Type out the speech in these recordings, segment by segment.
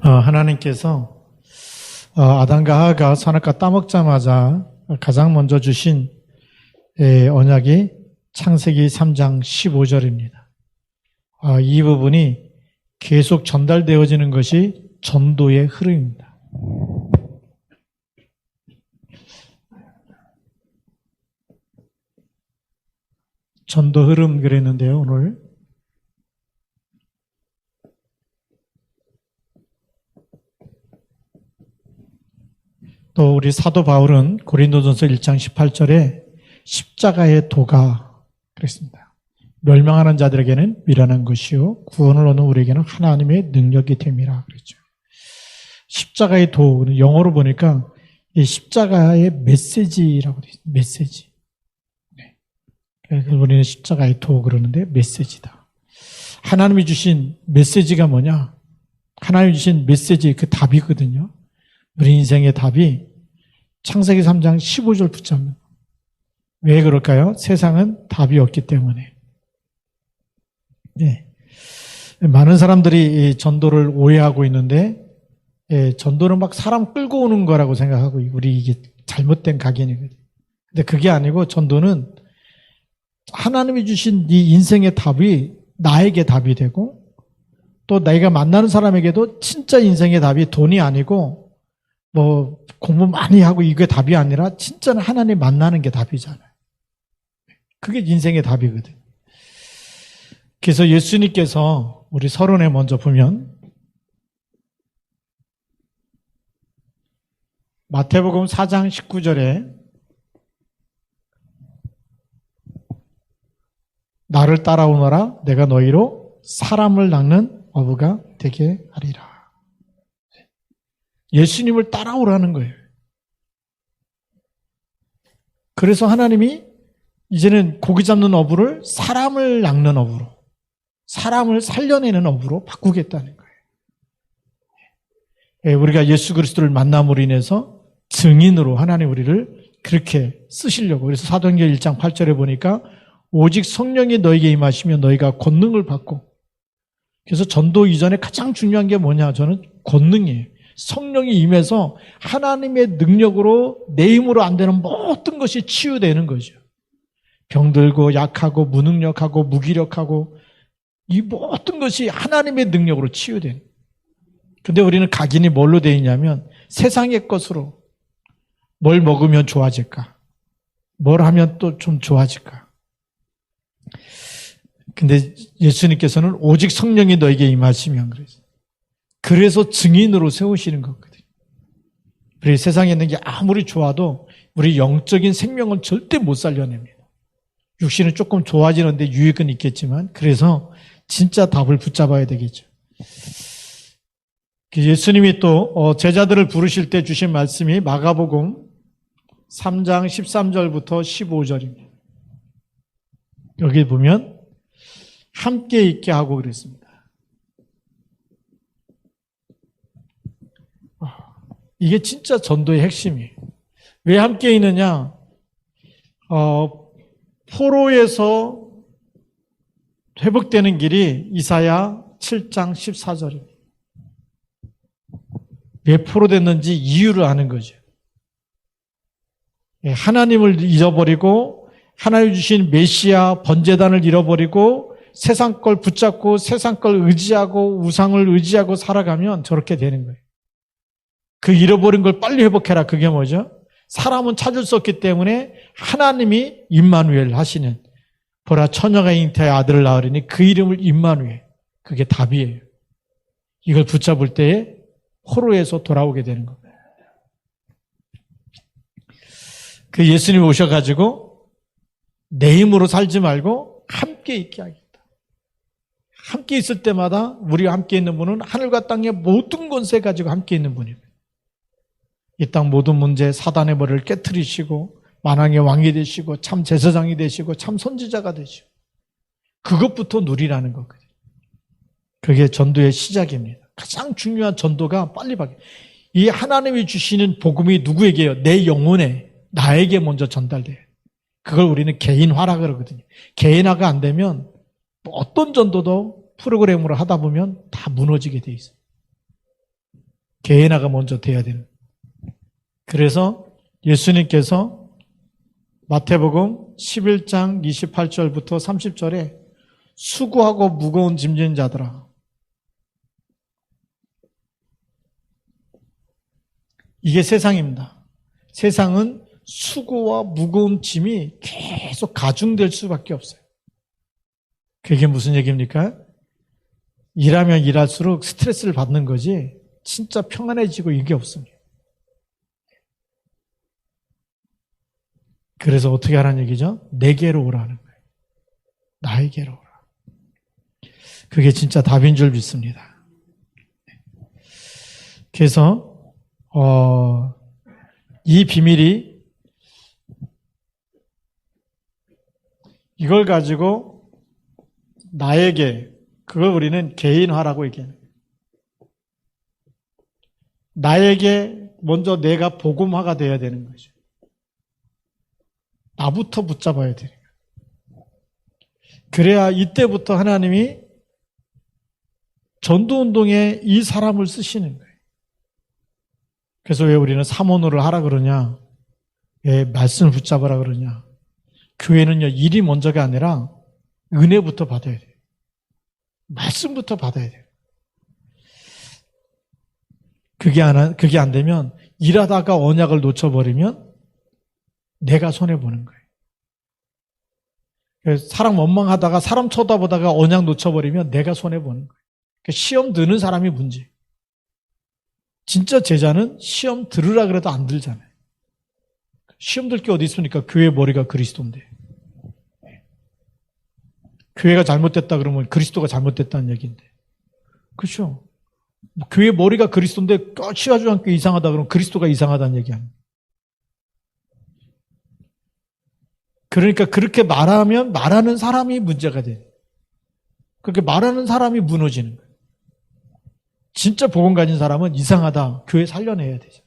하나님께서 아담과 하와가 선악과 따먹자마자 가장 먼저 주신 언약이 창세기 3장 15절입니다. 이 부분이 계속 전달되어지는 것이 전도의 흐름입니다. 전도 흐름 그랬는데요, 오늘. 또 우리 사도 바울은 고린도전서 1장 18절에 십자가의 도가 그랬습니다. 멸망하는 자들에게는 미련한 것이요 구원을 얻는 우리에게는 하나님의 능력이 됨이라 그랬죠. 십자가의 도, 영어로 보니까 이 십자가의 메시지라고 되어 있습니다. 메시지. 네. 그래서 우리는 십자가의 도 그러는데 메시지다. 하나님이 주신 메시지가 뭐냐? 하나님이 주신 메시지 그 답이거든요. 우리 인생의 답이 창세기 3장 15절 붙잡는. 왜 그럴까요? 세상은 답이 없기 때문에. 네. 많은 사람들이 이 전도를 오해하고 있는데, 전도는 막 사람 끌고 오는 거라고 생각하고, 우리 이게 잘못된 각인이거든요. 근데 그게 아니고, 전도는 하나님이 주신 이 인생의 답이 나에게 답이 되고, 또 내가 만나는 사람에게도 진짜 인생의 답이 돈이 아니고, 공부 많이 하고 이게 답이 아니라 진짜는 하나님 만나는 게 답이잖아요. 그게 인생의 답이거든. 그래서 예수님께서 우리 서론에 먼저 보면 마태복음 4장 19절에 나를 따라오너라 내가 너희로 사람을 낚는 어부가 되게 하리라. 예수님을 따라오라는 거예요. 그래서 하나님이 이제는 고기 잡는 어부를 사람을 낚는 어부로, 사람을 살려내는 어부로 바꾸겠다는 거예요. 우리가 예수 그리스도를 만남으로 인해서 증인으로 하나님 우리를 그렇게 쓰시려고. 그래서 사도행전 1장 8절에 보니까 오직 성령이 너에게 임하시면 너희가 권능을 받고. 그래서 전도 이전에 가장 중요한 게 뭐냐? 저는 권능이에요. 성령이 임해서 하나님의 능력으로 내 힘으로 안 되는 모든 것이 치유되는 거죠. 병들고 약하고 무능력하고 무기력하고 이 모든 것이 하나님의 능력으로 치유되는. 근데 우리는 각인이 뭘로 되어 있냐면 세상의 것으로 뭘 먹으면 좋아질까? 뭘 하면 또 좀 좋아질까? 근데 예수님께서는 오직 성령이 너에게 임하시면 그랬어요. 그래서 증인으로 세우시는 거거든요. 우리 세상에 있는 게 아무리 좋아도 우리 영적인 생명은 절대 못 살려냅니다. 육신은 조금 좋아지는데 유익은 있겠지만 그래서 진짜 답을 붙잡아야 되겠죠. 예수님이 또 제자들을 부르실 때 주신 말씀이 마가복음 3장 13절부터 15절입니다. 여기 보면 함께 있게 하고 그랬습니다. 이게 진짜 전도의 핵심이에요. 왜 함께 있느냐? 포로에서 회복되는 길이 이사야 7장 14절입니다. 왜 포로됐는지 이유를 아는 거죠. 하나님을 잃어버리고 하나님 주신 메시아 번제단을 잃어버리고 세상 걸 붙잡고 세상 걸 의지하고 우상을 의지하고 살아가면 저렇게 되는 거예요. 그 잃어버린 걸 빨리 회복해라. 그게 뭐죠? 사람은 찾을 수 없기 때문에 하나님이 임마누엘 하시는 보라 처녀가 잉태하여 아들을 낳으리니 그 이름을 임마누엘. 그게 답이에요. 이걸 붙잡을 때에 포로에서 돌아오게 되는 겁니다. 그 예수님이 오셔가지고 내 힘으로 살지 말고 함께 있게 하겠다. 함께 있을 때마다 우리가 함께 있는 분은 하늘과 땅의 모든 권세 가지고 함께 있는 분입니다. 이 땅 모든 문제 사단의 머리를 깨트리시고 만왕의 왕이 되시고 참 제사장이 되시고 참 선지자가 되시고 그것부터 누리라는 거거든요. 그게 전도의 시작입니다. 가장 중요한 전도가 빨리 바뀌어요. 이 하나님이 주시는 복음이 누구에게요? 내 영혼에 나에게 먼저 전달돼요. 그걸 우리는 개인화라 그러거든요. 개인화가 안 되면 어떤 전도도 프로그램으로 하다 보면 다 무너지게 돼 있어요. 게이나가 먼저 돼야 되는. 그래서 예수님께서 마태복음 11장 28절부터 30절에 수고하고 무거운 짐진 자들아, 이게 세상입니다. 세상은 수고와 무거운 짐이 계속 가중될 수밖에 없어요. 그게 무슨 얘기입니까? 일하면 일할수록 스트레스를 받는 거지 진짜 평안해지고 이게 없습니다. 그래서 어떻게 하라는 얘기죠? 내게로 오라는 거예요. 나에게로 오라. 그게 진짜 답인 줄 믿습니다. 그래서 이 비밀이 이걸 가지고 나에게, 그걸 우리는 개인화라고 얘기해요. 나에게 먼저 내가 복음화가 돼야 되는 거죠. 나부터 붙잡아야 되는 거예요. 그래야 이때부터 하나님이 전도운동에 이 사람을 쓰시는 거예요. 그래서 왜 우리는 사모노를 하라 그러냐? 왜 말씀을 붙잡으라 그러냐? 교회는요, 일이 먼저가 아니라 은혜부터 받아야 돼요. 말씀부터 받아야 돼요. 그게 안 되면 일하다가 언약을 놓쳐버리면 내가 손해보는 거예요. 사람 원망하다가 사람 쳐다보다가 언약 놓쳐버리면 내가 손해보는 거예요. 시험 드는 사람이 문제. 진짜 제자는 시험 들으라 그래도 안 들잖아요. 시험 들 게 어디 있습니까? 교회 머리가 그리스도인데. 교회가 잘못됐다 그러면 그리스도가 잘못됐다는 얘기인데. 그렇죠? 교회 머리가 그리스도인데 치워주지 않게 이상하다 그러면 그리스도가 이상하다는 얘기 아니에요. 그러니까 그렇게 말하면 말하는 사람이 문제가 돼요. 그렇게 말하는 사람이 무너지는 거예요. 진짜 복음 가진 사람은 이상하다, 교회 살려내야 되죠.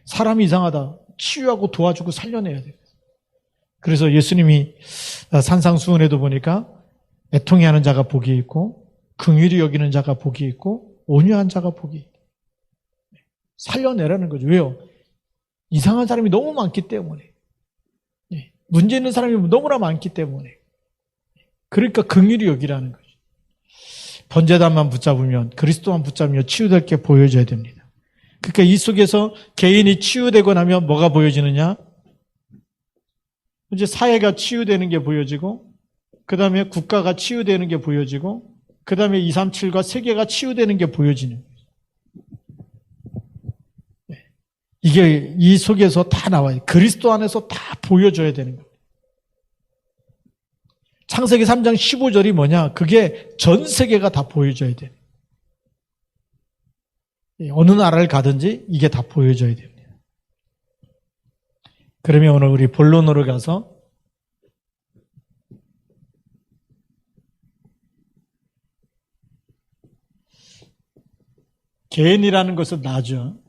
사람이 이상하다, 치유하고 도와주고 살려내야 돼요. 그래서 예수님이 산상수훈에도 보니까 애통해하는 자가 복이 있고 긍휼히 여기는 자가 복이 있고 온유한 자가 복이 있다. 살려내라는 거죠. 왜요? 이상한 사람이 너무 많기 때문에. 문제 있는 사람이 너무나 많기 때문에. 그러니까 긍휼히 여기라는 거죠. 번제단만 붙잡으면, 그리스도만 붙잡으면 치유될 게 보여져야 됩니다. 그러니까 이 속에서 개인이 치유되고 나면 뭐가 보여지느냐? 이제 사회가 치유되는 게 보여지고, 그 다음에 국가가 치유되는 게 보여지고, 그 다음에 237과 세계가 치유되는 게 보여지는 거예요. 이게 이 속에서 다 나와요. 그리스도 안에서 다 보여줘야 되는 거예요. 창세기 3장 15절이 뭐냐? 그게 전 세계가 다 보여줘야 돼요. 어느 나라를 가든지 이게 다 보여줘야 됩니다. 그러면 오늘 우리 본론으로 가서 개인이라는 것은 나죠.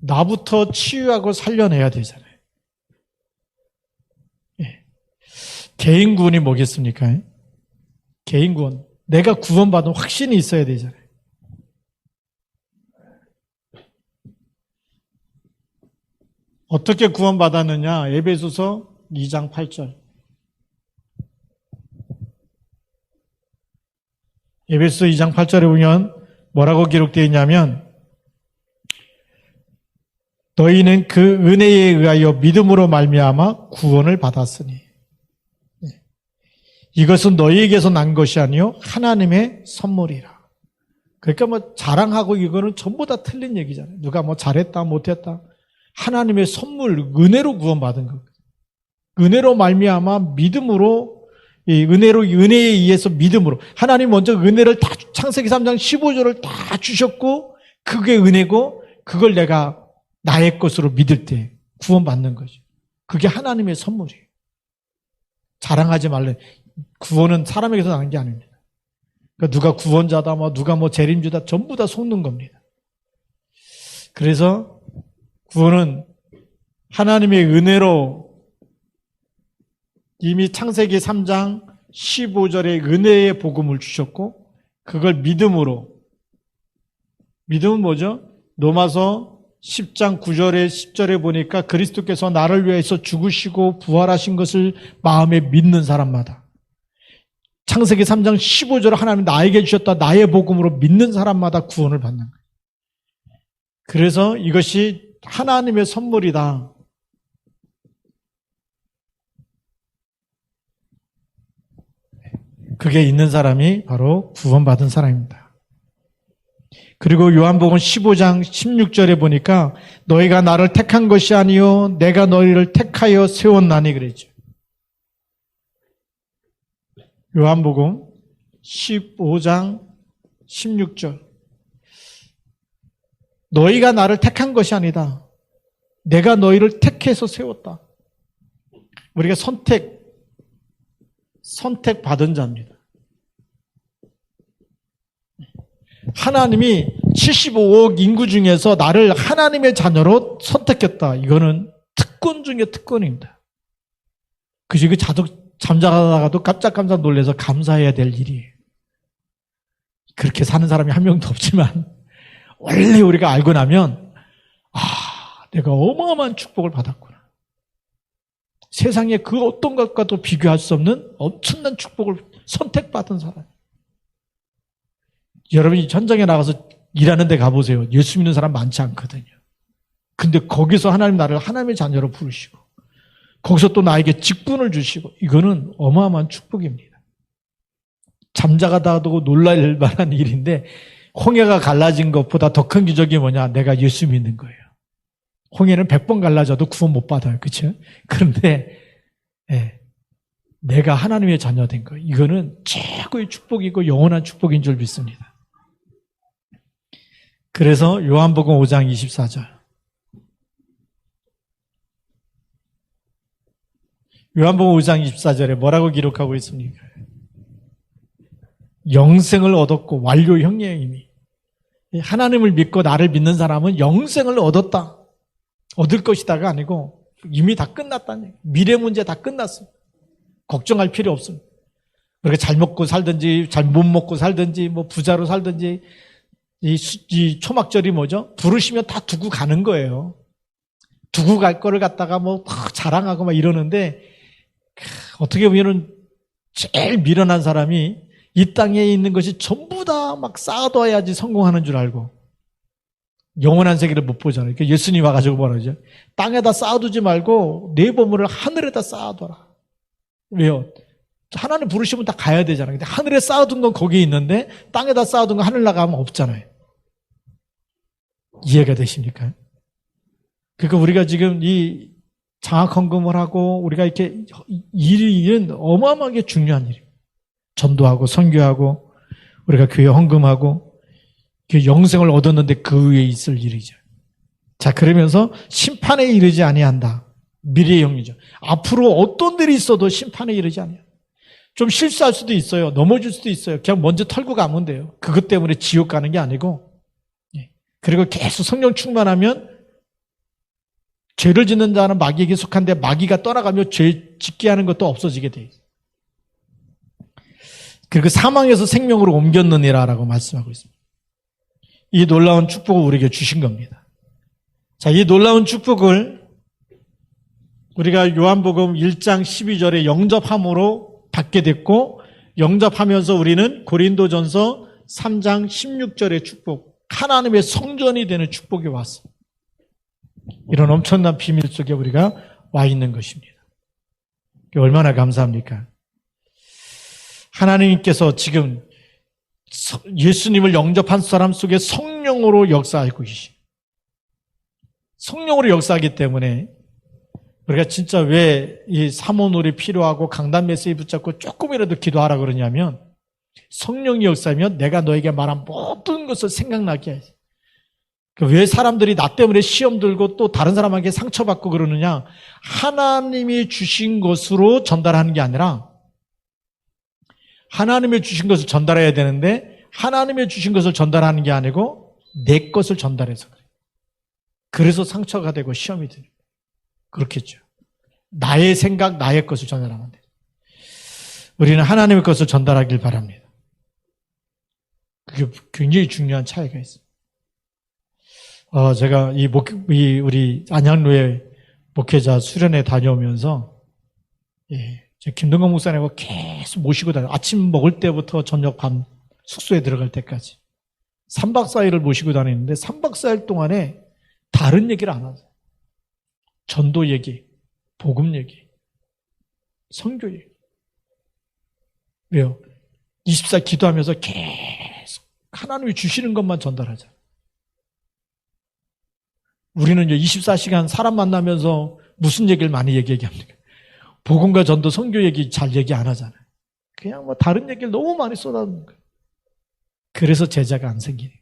나부터 치유하고 살려내야 되잖아요. 개인 구원이 뭐겠습니까? 개인 구원. 내가 구원받은 확신이 있어야 되잖아요. 어떻게 구원받았느냐? 에베소서 2장 8절. 에베소서 2장 8절에 보면 뭐라고 기록되어 있냐면 너희는 그 은혜에 의하여 믿음으로 말미암아 구원을 받았으니 이것은 너희에게서 난 것이 아니요 하나님의 선물이라. 그러니까 뭐 자랑하고 이거는 전부 다 틀린 얘기잖아요. 누가 뭐 잘했다 못했다. 하나님의 선물, 은혜로 구원받은 것. 은혜로 말미암아 믿음으로, 은혜에 의해서 믿음으로. 하나님 먼저 은혜를 다 창세기 3장 15절을 다 주셨고 그게 은혜고 그걸 내가 나의 것으로 믿을 때 구원받는 거죠. 그게 하나님의 선물이에요. 자랑하지 말래. 구원은 사람에게서 나는 게 아닙니다. 그러니까 누가 구원자다, 누가 재림주다, 전부 다 속는 겁니다. 그래서 구원은 하나님의 은혜로 이미 창세기 3장 15절에 은혜의 복음을 주셨고 그걸 믿음으로 믿음은 뭐죠? 로마서 10장 9절에 10절에 보니까 그리스도께서 나를 위해서 죽으시고 부활하신 것을 마음에 믿는 사람마다, 창세기 3장 15절 하나님 나에게 주셨다 나의 복음으로 믿는 사람마다 구원을 받는 거예요. 그래서 이것이 하나님의 선물이다. 그게 있는 사람이 바로 구원받은 사람입니다. 그리고 요한복음 15장 16절에 보니까 너희가 나를 택한 것이 아니요 내가 너희를 택하여 세웠나니 그랬죠. 요한복음 15장 16절. 너희가 나를 택한 것이 아니다. 내가 너희를 택해서 세웠다. 우리가 선택받은 자입니다. 하나님이 75억 인구 중에서 나를 하나님의 자녀로 선택했다. 이거는 특권 중에 특권입니다. 그래서 이거 잠자다가도 깜짝깜짝 놀라서 감사해야 될 일이에요. 그렇게 사는 사람이 한 명도 없지만 원래 우리가 알고 나면 내가 어마어마한 축복을 받았구나. 세상에 그 어떤 것과도 비교할 수 없는 엄청난 축복을 선택받은 사람. 여러분이 현장에 나가서 일하는 데 가보세요. 예수 믿는 사람 많지 않거든요. 근데 거기서 하나님 나를 하나님의 자녀로 부르시고 거기서 또 나에게 직분을 주시고 이거는 어마어마한 축복입니다. 잠자가다도 놀랄 만한 일인데 홍해가 갈라진 것보다 더 큰 기적이 뭐냐? 내가 예수 믿는 거예요. 홍해는 100번 갈라져도 구원 못 받아요. 그렇죠? 그런데 내가 하나님의 자녀 된 거예요. 이거는 최고의 축복이고 영원한 축복인 줄 믿습니다. 그래서 요한복음 5장 24절. 요한복음 5장 24절에 뭐라고 기록하고 있습니까? 영생을 얻었고 완료형이에요. 이미. 하나님을 믿고 나를 믿는 사람은 영생을 얻었다. 얻을 것이다가 아니고 이미 다 끝났다는 얘기예요. 미래 문제 다 끝났어요. 걱정할 필요 없습니다. 우리가 잘 먹고 살든지 잘 못 먹고 살든지 뭐 부자로 살든지 이 초막절이 뭐죠? 부르시면 다 두고 가는 거예요. 두고 갈 거를 갖다가 뭐 자랑하고 막 이러는데 어떻게 보면은 제일 미련한 사람이 이 땅에 있는 것이 전부 다 막 쌓아둬야지 성공하는 줄 알고 영원한 세계를 못 보잖아요. 그러니까 예수님 와가지고 뭐라 그러죠? 땅에다 쌓아두지 말고 내 보물을 하늘에다 쌓아둬라. 왜요? 하나님 부르시면 다 가야 되잖아요. 근데 하늘에 쌓아둔 건 거기에 있는데 땅에다 쌓아둔 건 하늘 나가면 없잖아요. 이해가 되십니까? 그러니까 우리가 지금 이 장학헌금을 하고 우리가 이렇게 일은 어마어마하게 중요한 일이에요. 전도하고 선교하고 우리가 교회 헌금하고 영생을 얻었는데 그 위에 있을 일이죠. 자, 그러면서 심판에 이르지 아니한다. 미래형이죠. 앞으로 어떤 일이 있어도 심판에 이르지 아니한다. 좀 실수할 수도 있어요. 넘어질 수도 있어요. 그냥 먼저 털고 가면 돼요. 그것 때문에 지옥 가는 게 아니고. 그리고 계속 성령 충만하면 죄를 짓는 자는 마귀에게 속한데 마귀가 떠나가며 죄 짓게 하는 것도 없어지게 돼 있어요. 그리고 사망에서 생명으로 옮겼느니라라고 말씀하고 있습니다. 이 놀라운 축복을 우리에게 주신 겁니다. 자, 이 놀라운 축복을 우리가 요한복음 1장 12절에 영접함으로 받게 됐고 영접하면서 우리는 고린도전서 3장 16절의 축복, 하나님의 성전이 되는 축복이 왔어. 이런 엄청난 비밀 속에 우리가 와 있는 것입니다. 얼마나 감사합니까? 하나님께서 지금 예수님을 영접한 사람 속에 성령으로 역사하고 계십니다. 성령으로 역사하기 때문에 우리가 진짜 왜 이 사모놀이 필요하고 강단 메시지 붙잡고 조금이라도 기도하라 그러냐면 성령이 역사하면 내가 너에게 말한 모든 것을 생각나게 해요. 왜 사람들이 나 때문에 시험 들고 또 다른 사람에게 상처받고 그러느냐? 하나님이 주신 것으로 전달하는 게 아니라 하나님이 주신 것을 전달해야 되는데 하나님이 주신 것을 전달하는 게 아니고 내 것을 전달해서 그래요. 그래서 상처가 되고 시험이 되는 거예요. 그렇겠죠. 나의 생각, 나의 것을 전달하면 돼요. 우리는 하나님의 것을 전달하길 바랍니다. 그게 굉장히 중요한 차이가 있어요. 제가 우리 안양로에 목회자 수련회 다녀오면서, 제 김동건 목사님하고 계속 모시고 다녀요. 아침 먹을 때부터 저녁 밤 숙소에 들어갈 때까지. 3박 4일을 모시고 다니는데 3박 4일 동안에 다른 얘기를 안 하세요. 전도 얘기, 복음 얘기, 선교 얘기. 왜요? 24 기도하면서 계속 하나님이 주시는 것만 전달하잖아요. 우리는 24시간 사람 만나면서 무슨 얘기를 많이 얘기합니까? 복음과 전도, 선교 얘기 잘 얘기 안 하잖아요. 그냥 뭐 다른 얘기를 너무 많이 쏟아놓는 거예요. 그래서 제자가 안 생기네.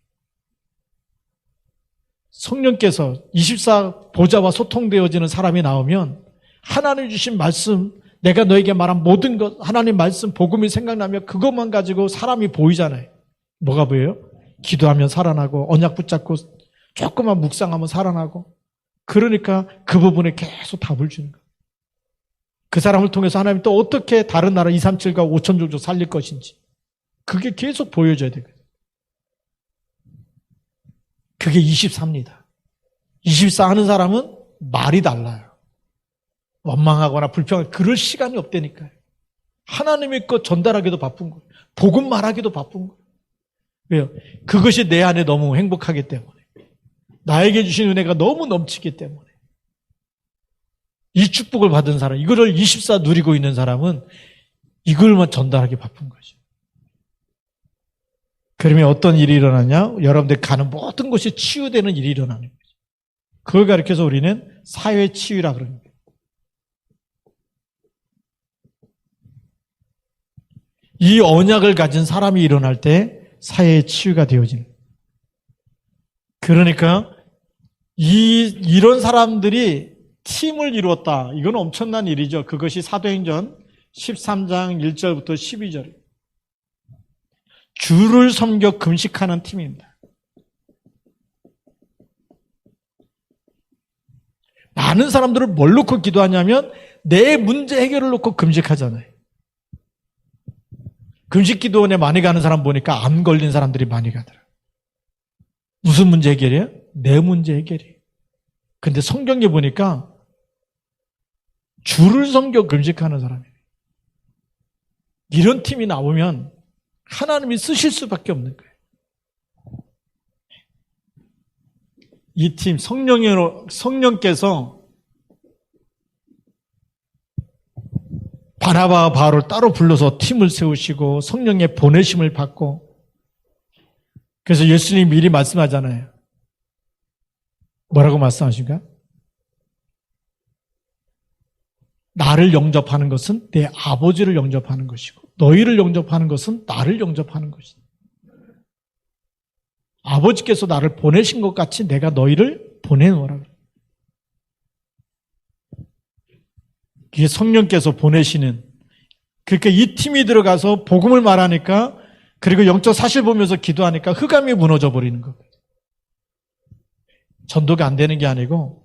성령께서 24 보좌와 소통되어지는 사람이 나오면 하나님 주신 말씀, 내가 너에게 말한 모든 것, 하나님 말씀, 복음이 생각나면 그것만 가지고 사람이 보이잖아요. 뭐가 보여요? 기도하면 살아나고 언약 붙잡고 조금만 묵상하면 살아나고. 그러니까 그 부분에 계속 답을 주는 거예요. 그 사람을 통해서 하나님이 또 어떻게 다른 나라 237과 5천 종족 살릴 것인지 그게 계속 보여줘야 되거든요. 그게 24입니다. 24 하는 사람은 말이 달라요. 원망하거나 불평하거나 그럴 시간이 없다니까요. 하나님의 것 전달하기도 바쁜 거예요. 복음 말하기도 바쁜 거예요. 왜요? 그것이 내 안에 너무 행복하기 때문에. 나에게 주신 은혜가 너무 넘치기 때문에. 이 축복을 받은 사람, 이거를 24 누리고 있는 사람은 이걸만 전달하기 바쁜 거죠. 그러면 어떤 일이 일어나냐? 여러분들 가는 모든 곳이 치유되는 일이 일어나는 거죠. 그걸 가르쳐서 우리는 사회 치유라 그럽니다. 이 언약을 가진 사람이 일어날 때 사회의 치유가 되어지는 거예요. 그러니까 이런 사람들이 팀을 이루었다. 이건 엄청난 일이죠. 그것이 사도행전 13장 1절부터 12절이에요. 주를 섬겨 금식하는 팀입니다. 많은 사람들을 뭘 놓고 기도하냐면 내 문제 해결을 놓고 금식하잖아요. 금식기도원에 많이 가는 사람 보니까 암 걸린 사람들이 많이 가더라고요. 무슨 문제 해결이에요? 내 문제 해결이에요. 근데 성경에 보니까 주를 섬겨 금식하는 사람이에요. 이런 팀이 나오면 하나님이 쓰실 수밖에 없는 거예요. 이 팀, 성령께서 바나바와 바울을 따로 불러서 팀을 세우시고 성령의 보내심을 받고, 그래서 예수님이 미리 말씀하잖아요. 뭐라고 말씀하십니까? 나를 영접하는 것은 내 아버지를 영접하는 것이고 너희를 영접하는 것은 나를 영접하는 것이다. 아버지께서 나를 보내신 것 같이 내가 너희를 보내노라. 이게 성령께서 보내시는, 그러니까 이 팀이 들어가서 복음을 말하니까, 그리고 영적 사실 보면서 기도하니까 흑암이 무너져 버리는 거거든요. 전도가 안 되는 게 아니고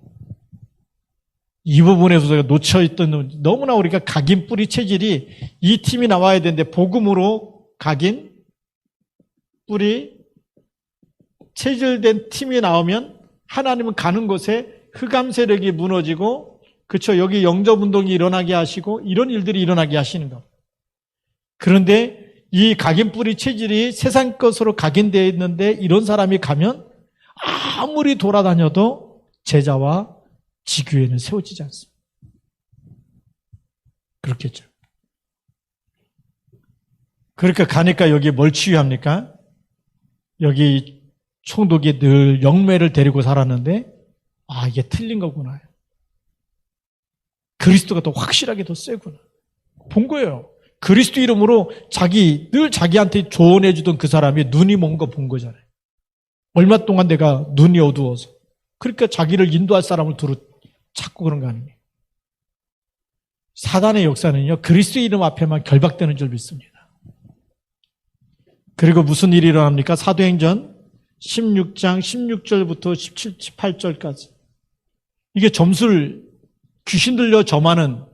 이 부분에서 제가 놓쳐있던, 너무나 우리가 각인 뿌리 체질이 이 팀이 나와야 되는데 복음으로 각인 뿌리 체질된 팀이 나오면 하나님은 가는 곳에 흑암 세력이 무너지고, 그렇죠, 여기 영접운동이 일어나게 하시고 이런 일들이 일어나게 하시는 겁니다. 그런데 이 각인 뿌리 체질이 세상 것으로 각인되어 있는데 이런 사람이 가면 아무리 돌아다녀도 제자와 지교회는 세워지지 않습니다. 그렇겠죠. 그러니까 가니까 여기 뭘 치유합니까? 여기 총독이 늘 영매를 데리고 살았는데 이게 틀린 거구나. 그리스도가 더 확실하게 더 세구나. 본 거예요. 그리스도 이름으로 늘 자기한테 조언해 주던 그 사람이 눈이 먼 거 본 거잖아요. 얼마 동안 내가 눈이 어두워서. 그러니까 자기를 인도할 사람을 두루 찾고 그런 거 아닙니까? 사단의 역사는요, 그리스도 이름 앞에만 결박되는 줄 믿습니다. 그리고 무슨 일이 일어납니까? 사도행전 16장 16절부터 17, 18절까지. 이게 귀신 들려 점하는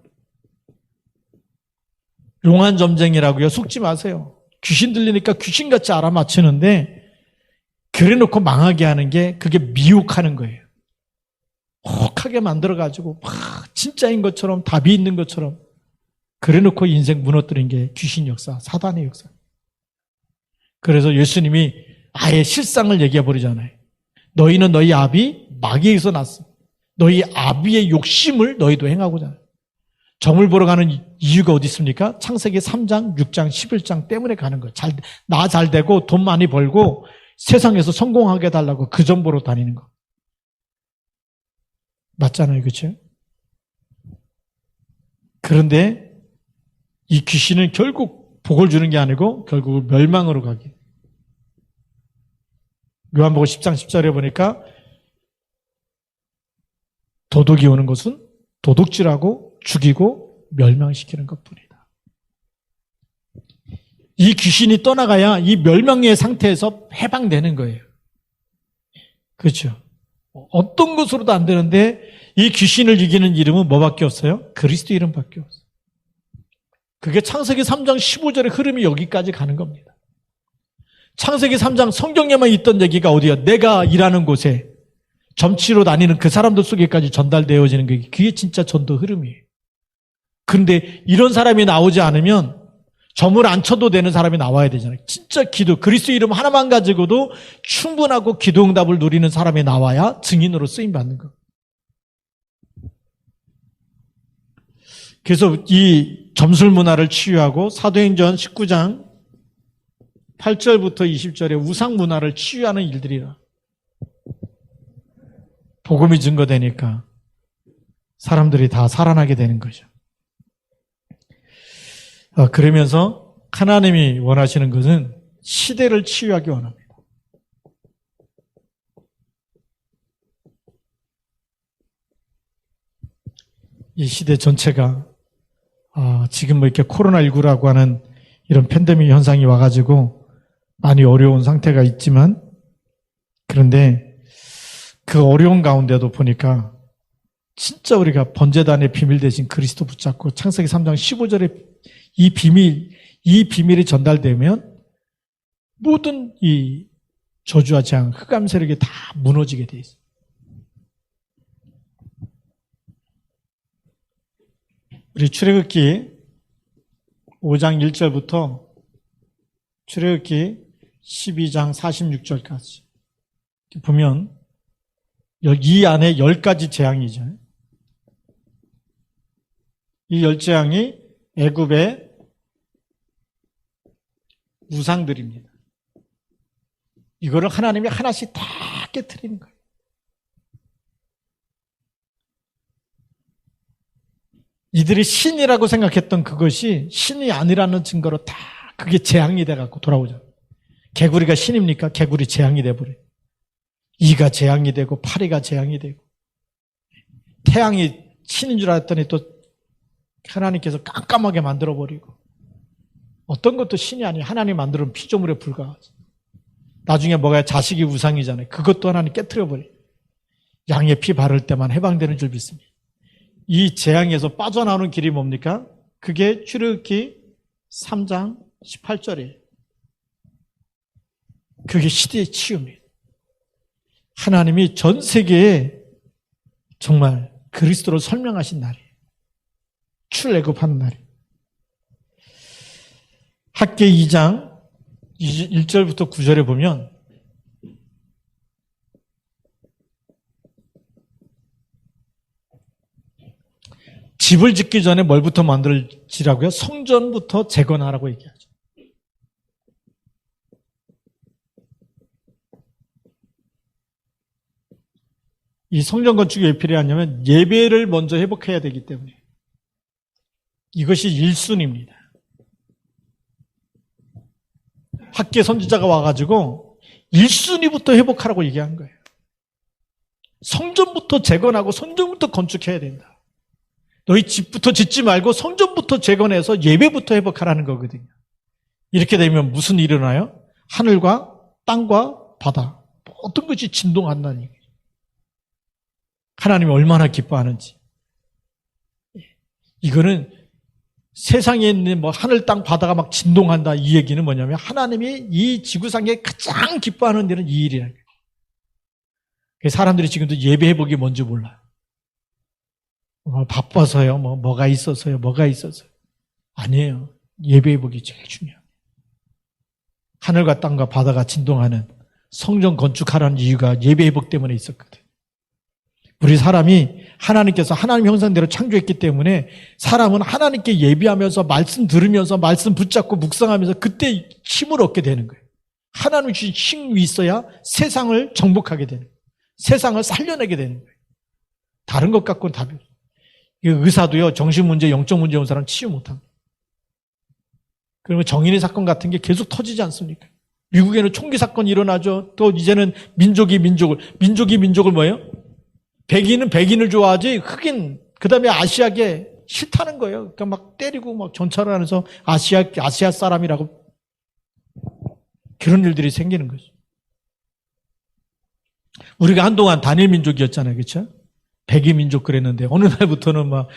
용한 점쟁이라고요. 속지 마세요. 귀신 들리니까 귀신같이 알아맞히는데 그래 놓고 망하게 하는 게 그게 미혹하는 거예요. 혹하게 만들어가지고 막 진짜인 것처럼 답이 있는 것처럼 그래 놓고 인생 무너뜨린 게 귀신 역사, 사단의 역사. 그래서 예수님이 아예 실상을 얘기해 버리잖아요. 너희는 너희 아비 마귀에게서 났어. 너희 아비의 욕심을 너희도 행하고자 해요. 점을 보러 가는 이유가 어디 있습니까? 창세기 3장, 6장, 11장 때문에 가는 거예요. 나 잘 되고 돈 많이 벌고 세상에서 성공하게 해달라고 그 점 보러 다니는 거. 맞잖아요. 그렇죠? 그런데 이 귀신은 결국 복을 주는 게 아니고 결국 멸망으로 가게. 요한복음 10장 10절에 보니까 도둑이 오는 것은 도둑질하고 죽이고 멸망시키는 것뿐이다. 이 귀신이 떠나가야 이 멸망의 상태에서 해방되는 거예요. 그렇죠? 어떤 것으로도 안 되는데 이 귀신을 이기는 이름은 뭐밖에 없어요? 그리스도 이름밖에 없어요. 그게 창세기 3장 15절의 흐름이 여기까지 가는 겁니다. 창세기 3장 성경에만 있던 얘기가 어디야? 내가 일하는 곳에 점치러 다니는 그 사람들 속에까지 전달되어지는 게 그게 진짜 전도 흐름이에요. 그런데 이런 사람이 나오지 않으면 점을 안 쳐도 되는 사람이 나와야 되잖아요. 진짜 기도, 그리스도 이름 하나만 가지고도 충분하고 기도 응답을 누리는 사람이 나와야 증인으로 쓰임받는 거. 그래서 이 점술 문화를 치유하고 사도행전 19장 8절부터 20절에 우상 문화를 치유하는 일들이라. 복음이 증거되니까 사람들이 다 살아나게 되는 거죠. 그러면서 하나님이 원하시는 것은 시대를 치유하기 원합니다. 이 시대 전체가 지금 뭐 이렇게 코로나19라고 하는 이런 팬데믹 현상이 와가지고 많이 어려운 상태가 있지만 그런데 그 어려운 가운데도 보니까 진짜 우리가 번제단의 비밀 대신 그리스도 붙잡고 창세기 3장 15절에 이 비밀이 전달되면 모든 이 저주와 재앙, 흑암 세력이 다 무너지게 돼 있어요. 우리 출애굽기 5장 1절부터 출애굽기 12장 46절까지 보면 이 안에 10가지 재앙이죠. 이 10재앙이 애굽의 우상들입니다. 이거를 하나님이 하나씩 다 깨트리는 거예요. 이들이 신이라고 생각했던 그것이 신이 아니라는 증거로 다 그게 재앙이 돼갖고 돌아오죠. 개구리가 신입니까? 개구리 재앙이 돼버려요. 이가 재앙이 되고 파리가 재앙이 되고 태양이 신인 줄 알았더니 또 하나님께서 깜깜하게 만들어버리고 어떤 것도 신이 아니에요. 하나님 만들어놓은 피조물에 불과하지. 나중에 뭐가 자식이 우상이잖아요. 그것도 하나님 깨트려버려요. 양의 피 바를 때만 해방되는 줄 믿습니다. 이 재앙에서 빠져나오는 길이 뭡니까? 그게 출애굽기 3장 18절이에요. 그게 시대의 치유입니다. 하나님이 전 세계에 정말 그리스도를 설명하신 날이에요. 출애굽하는 날이에요. 학계 2장 1절부터 9절에 보면 집을 짓기 전에 뭘부터 만들지라고요? 성전부터 재건하라고 얘기하죠. 이 성전 건축이 왜 필요하냐면 예배를 먼저 회복해야 되기 때문에 이것이 1순위입니다. 학계 선지자가 와가지고 1순위부터 회복하라고 얘기한 거예요. 성전부터 재건하고 성전부터 건축해야 된다. 너희 집부터 짓지 말고 성전부터 재건해서 예배부터 회복하라는 거거든요. 이렇게 되면 무슨 일이 일어나요? 하늘과 땅과 바다 모든 것이 진동한다는 얘기예요. 하나님이 얼마나 기뻐하는지. 이거는 세상에 있는 뭐 하늘 땅 바다가 막 진동한다 이 얘기는 뭐냐면 하나님이 이 지구상에 가장 기뻐하는 일은 이 일이라는 거예요. 사람들이 지금도 예배 회복이 뭔지 몰라요. 바빠서요, 뭐가 있어서요. 아니에요. 예배 회복이 제일 중요해요. 하늘과 땅과 바다가 진동하는 성전 건축하라는 이유가 예배 회복 때문에 있었거든. 우리 사람이 하나님께서 하나님 형상대로 창조했기 때문에 사람은 하나님께 예배하면서 말씀 들으면서 말씀 붙잡고 묵상하면서 그때 힘을 얻게 되는 거예요. 하나님 주신 힘이 있어야 세상을 정복하게 되는 거예요. 세상을 살려내게 되는 거예요. 다른 것 갖고는 답이 없어요. 의사도요, 정신문제, 영적 문제 온 사람 치유 못합니다. 그리고 정인의 사건 같은 게 계속 터지지 않습니까? 미국에는 총기 사건이 일어나죠. 또 이제는 민족이 민족을 뭐예요? 백인은 백인을 좋아하지 흑인 그다음에 아시아계 싫다는 거예요. 그러니까 막 때리고 막 전차를 하면서 아시아 사람이라고 그런 일들이 생기는 거죠. 우리가 한동안 단일 민족이었잖아요. 그렇죠? 백인 민족 그랬는데 어느 날부터는 뭐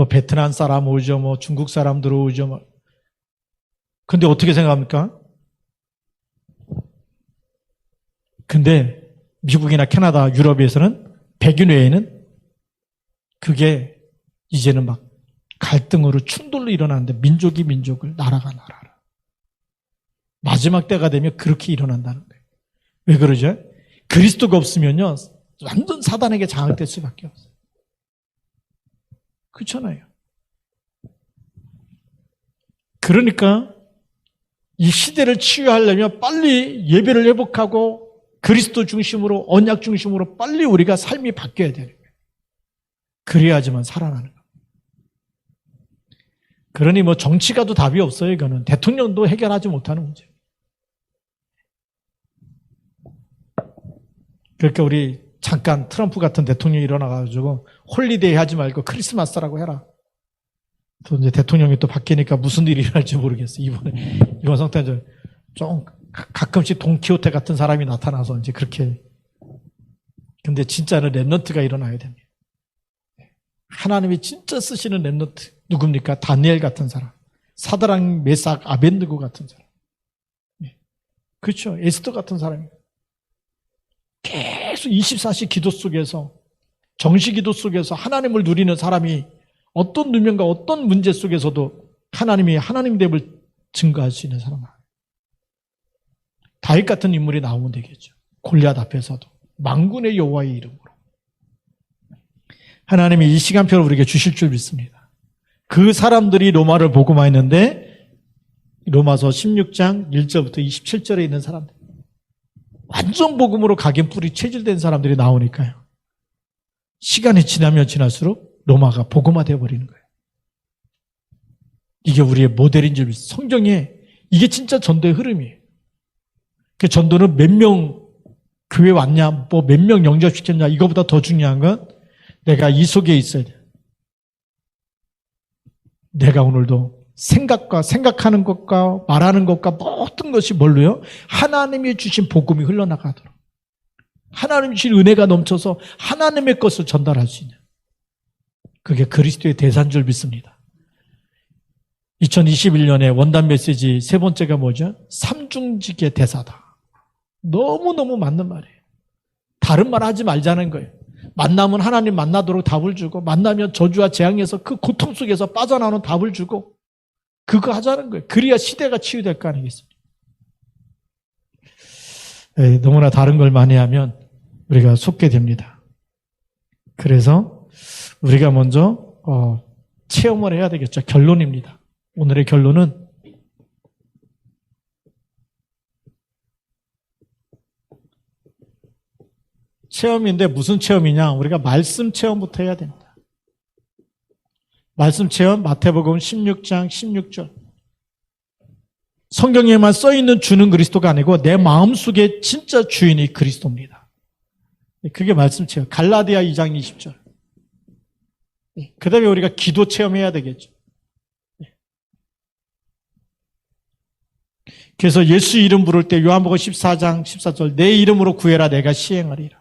베트남 사람 오죠. 뭐 중국 사람 들어오죠. 뭐. 근데 어떻게 생각합니까? 근데 미국이나 캐나다, 유럽에서는 백인 외에는 그게 이제는 막 갈등으로 충돌로 일어나는데 민족이 민족을 나라가 나라를 마지막 때가 되면 그렇게 일어난다는 거예요. 왜 그러죠? 그리스도가 없으면요 완전 사단에게 장악될 수밖에 없어요. 그렇잖아요. 그러니까 이 시대를 치유하려면 빨리 예배를 회복하고 그리스도 중심으로 언약 중심으로 빨리 우리가 삶이 바뀌어야 되는 거예요. 그래야지만 살아나는 거예요. 그러니 뭐 정치가도 답이 없어요. 이거는 대통령도 해결하지 못하는 문제. 그러니까 우리 잠깐 트럼프 같은 대통령이 일어나가지고 홀리데이 하지 말고 크리스마스라고 해라. 또 이제 대통령이 또 바뀌니까 무슨 일이 일어날지 모르겠어요. 이번 성탄절 좀 가끔씩 돈키호테 같은 사람이 나타나서 이제 그렇게. 근데 진짜는 렘넌트가 일어나야 됩니다. 하나님이 진짜 쓰시는 렘넌트 누굽니까? 다니엘 같은 사람, 사드락, 메삭, 아벤느고 같은 사람. 그렇죠. 에스더 같은 사람이 계속 24시 기도 속에서 정시 기도 속에서 하나님을 누리는 사람이 어떤 누명과 어떤 문제 속에서도 하나님이 하나님됨을 증거할 수 있는 사람. 다윗 같은 인물이 나오면 되겠죠. 골리앗 앞에서도 만군의 여호와의 이름으로. 하나님이 이 시간표를 우리에게 주실 줄 믿습니다. 그 사람들이 로마를 복음화했는데 로마서 16장 1절부터 27절에 있는 사람들. 완전 복음으로 각인 뿌리 체질된 사람들이 나오니까요. 시간이 지나면 지날수록 로마가 복음화되어 버리는 거예요. 이게 우리의 모델인 줄 믿습니다. 성경에 이게 진짜 전도의 흐름이에요. 그 전도는 몇 명 교회 왔냐, 뭐 몇 명 영접시켰냐, 이거보다 더 중요한 건 내가 이 속에 있어야 돼. 내가 오늘도 생각하는 것과 말하는 것과 모든 것이 뭘로요? 하나님이 주신 복음이 흘러나가도록. 하나님이 주신 은혜가 넘쳐서 하나님의 것을 전달할 수 있는. 그게 그리스도의 대사인 줄 믿습니다. 2021년에 원단 메시지 세 번째가 뭐죠? 삼중직의 대사다. 너무너무 맞는 말이에요. 다른 말 하지 말자는 거예요. 만나면 하나님 만나도록 답을 주고 만나면 저주와 재앙에서 그 고통 속에서 빠져나오는 답을 주고 그거 하자는 거예요. 그래야 시대가 치유될 거 아니겠습니까? 네, 너무나 다른 걸 많이 하면 우리가 속게 됩니다. 그래서 우리가 먼저 체험을 해야 되겠죠. 결론입니다. 오늘의 결론은 체험인데 무슨 체험이냐? 우리가 말씀 체험부터 해야 됩니다. 말씀 체험 마태복음 16장 16절. 성경에만 써있는 주는 그리스도가 아니고 내 마음속에 진짜 주인이 그리스도입니다. 그게 말씀 체험. 갈라디아 2장 20절. 그 다음에 우리가 기도 체험해야 되겠죠. 그래서 예수 이름 부를 때 요한복음 14장 14절 내 이름으로 구해라 내가 시행하리라.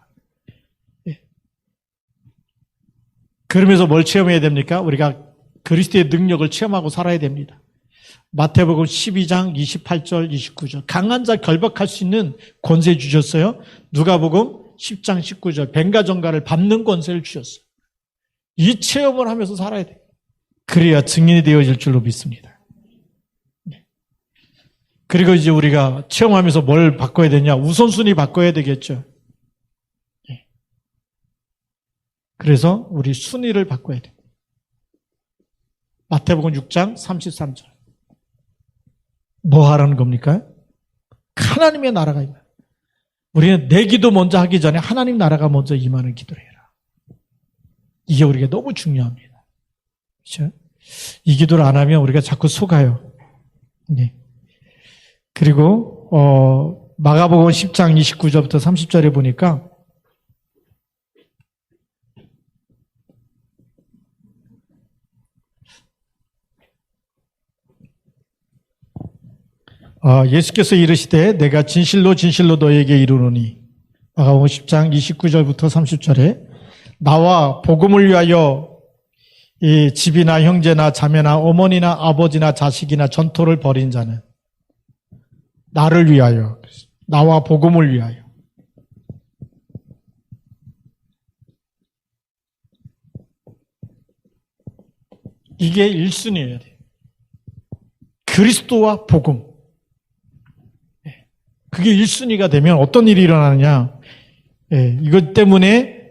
그러면서 뭘 체험해야 됩니까? 우리가 그리스도의 능력을 체험하고 살아야 됩니다. 마태복음 12장 28절 29절 강한 자 결박할 수 있는 권세 주셨어요. 누가복음 10장 19절 뱀과 정갈을 밟는 권세를 주셨어요. 이 체험을 하면서 살아야 돼요. 그래야 증인이 되어질 줄로 믿습니다. 그리고 이제 우리가 체험하면서 뭘 바꿔야 되냐? 우선순위 바꿔야 되겠죠. 그래서 우리 순위를 바꿔야 돼요. 마태복음 6장 33절. 뭐 하라는 겁니까? 하나님의 나라가 임하. 우리는 내 기도 먼저 하기 전에 하나님 나라가 먼저 임하는 기도를 해라. 이게 우리가 너무 중요합니다. 그렇죠? 이 기도를 안 하면 우리가 자꾸 속아요. 네. 그리고 마가복음 10장 29절부터 30절에 보니까 예수께서 이르시되 내가 진실로 진실로 너에게 이르노니 마가복음 10장 29절부터 30절에 나와 복음을 위하여 이 집이나 형제나 자매나 어머니나 아버지나 자식이나 전토를 벌인 자는 나를 위하여 나와 복음을 위하여 이게 1순위여야 돼요. 그리스도와 복음 그게 1순위가 되면 어떤 일이 일어나느냐 이것 때문에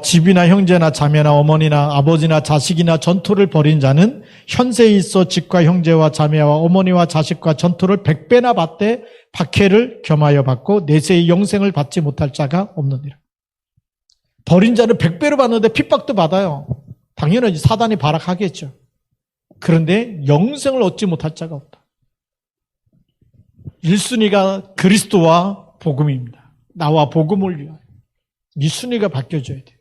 집이나 형제나 자매나 어머니나 아버지나 자식이나 전토를 벌인 자는 현세에 있어 집과 형제와 자매와 어머니와 자식과 전토를 100배나 받되 박해를 겸하여 받고 내세의 영생을 받지 못할 자가 없느니라. 벌인 자는 100배로 받는데 핍박도 받아요. 당연히 사단이 발악하겠죠. 그런데 영생을 얻지 못할 자가 없다. 1순위가 그리스도와 복음입니다. 나와 복음을 위하여. 이 순위가 바뀌어져야 돼요.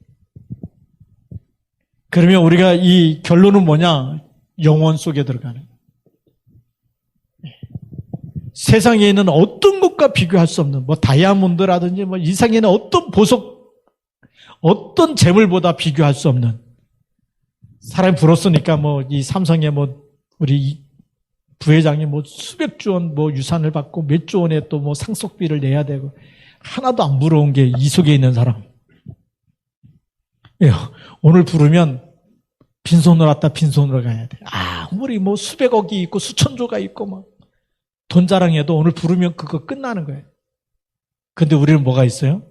그러면 우리가 이 결론은 뭐냐? 영원 속에 들어가는 거예요. 세상에 있는 어떤 것과 비교할 수 없는 뭐 다이아몬드라든지 뭐 이 세상에 있는 어떤 보석, 어떤 재물보다 비교할 수 없는 사람이 불었으니까 뭐 이 삼성에 뭐 우리 부회장이 뭐 수백조 원 뭐 유산을 받고 몇 조 원의 또 뭐 상속비를 내야 되고 하나도 안 부러운 게 이 속에 있는 사람. 예, 오늘 부르면 빈손으로 왔다 빈손으로 가야 돼. 아무리 뭐 수백억이 있고 수천조가 있고 막 돈 자랑해도 오늘 부르면 그거 끝나는 거예요. 근데 우리는 뭐가 있어요?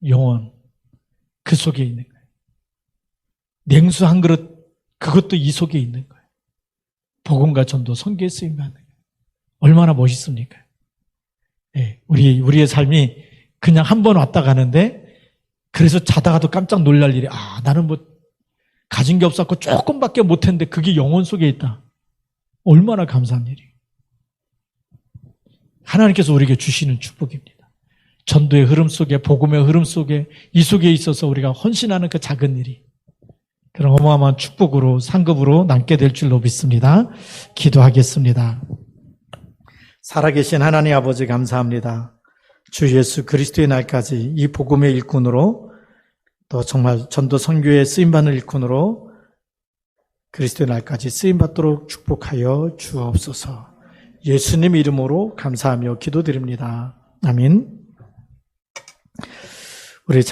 영원. 그 속에 있는 거예요. 냉수 한 그릇 그것도 이 속에 있는 거예요. 복음과 전도 선교에 쓰임 받는 거예요. 얼마나 멋있습니까? 예, 우리의 삶이 그냥 한 번 왔다 가는데 그래서 자다가도 깜짝 놀랄 일이 나는 뭐 가진 게 없었고 조금밖에 못했는데 그게 영혼 속에 있다. 얼마나 감사한 일이에요. 하나님께서 우리에게 주시는 축복입니다. 전도의 흐름 속에 복음의 흐름 속에 이 속에 있어서 우리가 헌신하는 그 작은 일이 그런 어마어마한 축복으로 상급으로 남게 될 줄로 믿습니다. 기도하겠습니다. 살아계신 하나님 아버지 감사합니다. 주 예수 그리스도의 날까지 이 복음의 일꾼으로 또 정말 전도 선교에 쓰임받는 일꾼으로 그리스도의 날까지 쓰임받도록 축복하여 주옵소서. 예수님 이름으로 감사하며 기도드립니다. 아멘.